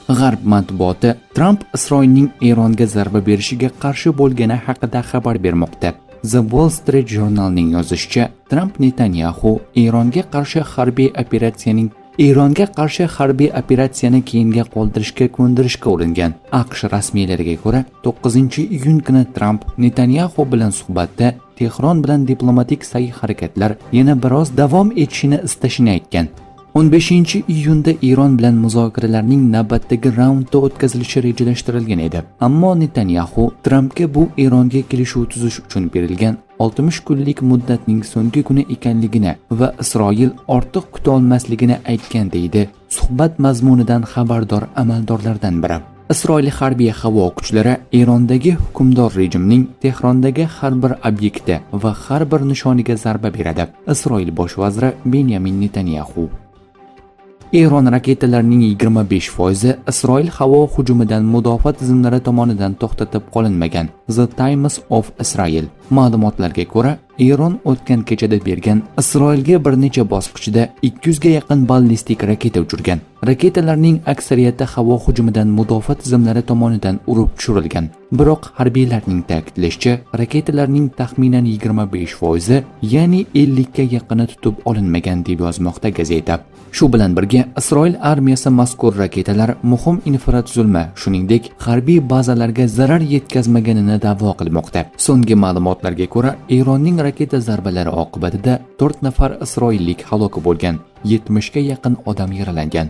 G'arb matbuoti Tramp Isroilning Eronga zarba berishiga qarshi bo'lgani haqida xabar bermoqda. The Wall Street Journal'ning yozishicha, Tramp Netanyahu Eronga qarshi harbiy operatsiyani keyinga qoldirishga ko'ndirishga uringan. AQSh rasmiylariga ko'ra, 9-iyun kuni Tramp Netanyahu bilan suhbatda Tehron bilan diplomatik sa'y-harakatlar yana biroz davom etishini istashini aytgan. 15-iyunda Eron bilan muzokaralarning navbatdagi raundda o'tkazilishi rejalashtirilgan edi. Ammo Netanyahu Trampga bu Eronga kelishuv tuzish uchun berilgan 60 kunlik muddatning so'nggi kuni ekanligini va Isroil ortiq kuta olmasligini aytgan deydi suhbat mazmunidan xabardor amaldorlardan biri. Isroil harbiy havo kuchlari Erondagi hukmdor rejimning Tehrondagi har bir obyekti va har bir nishoniga zarba beradi. Isroil bosh vaziri Benyamin Netanyahu. Eron raketalarining 25% Isroil havo hujumidan mudofaa tizimlari tomonidan to'xtatib qolinmagan. The Times of Israel ma'lumotlarga ko'ra, Eron o'tgan kechada bergan Isroilga bir necha bosqichda 200 ga yaqin ballistik raketa uchirgan. Raketalarning aksariyati havo hujumidan mudofaa tizimlari tomonidan urib tushirilgan. Biroq harbiylarning ta'kidlashicha, raketalarning taxminan 25%, ya'ni 50 ga yaqini tutib olinmagan deb yozmoqda gazeta. Shu bilan birga Isroil armiyasi mazkur raketalar muhim infratuzilma, shuningdek harbiy bazalarga zarar yetkazmaganini da'vo qilmoqda. So'nggi ma'lumotlarga ko'ra, Eronning raketa zarbalari oqibatida 4 nafar isroillik halok bo'lgan, 70 ga yaqin odam yaralangan.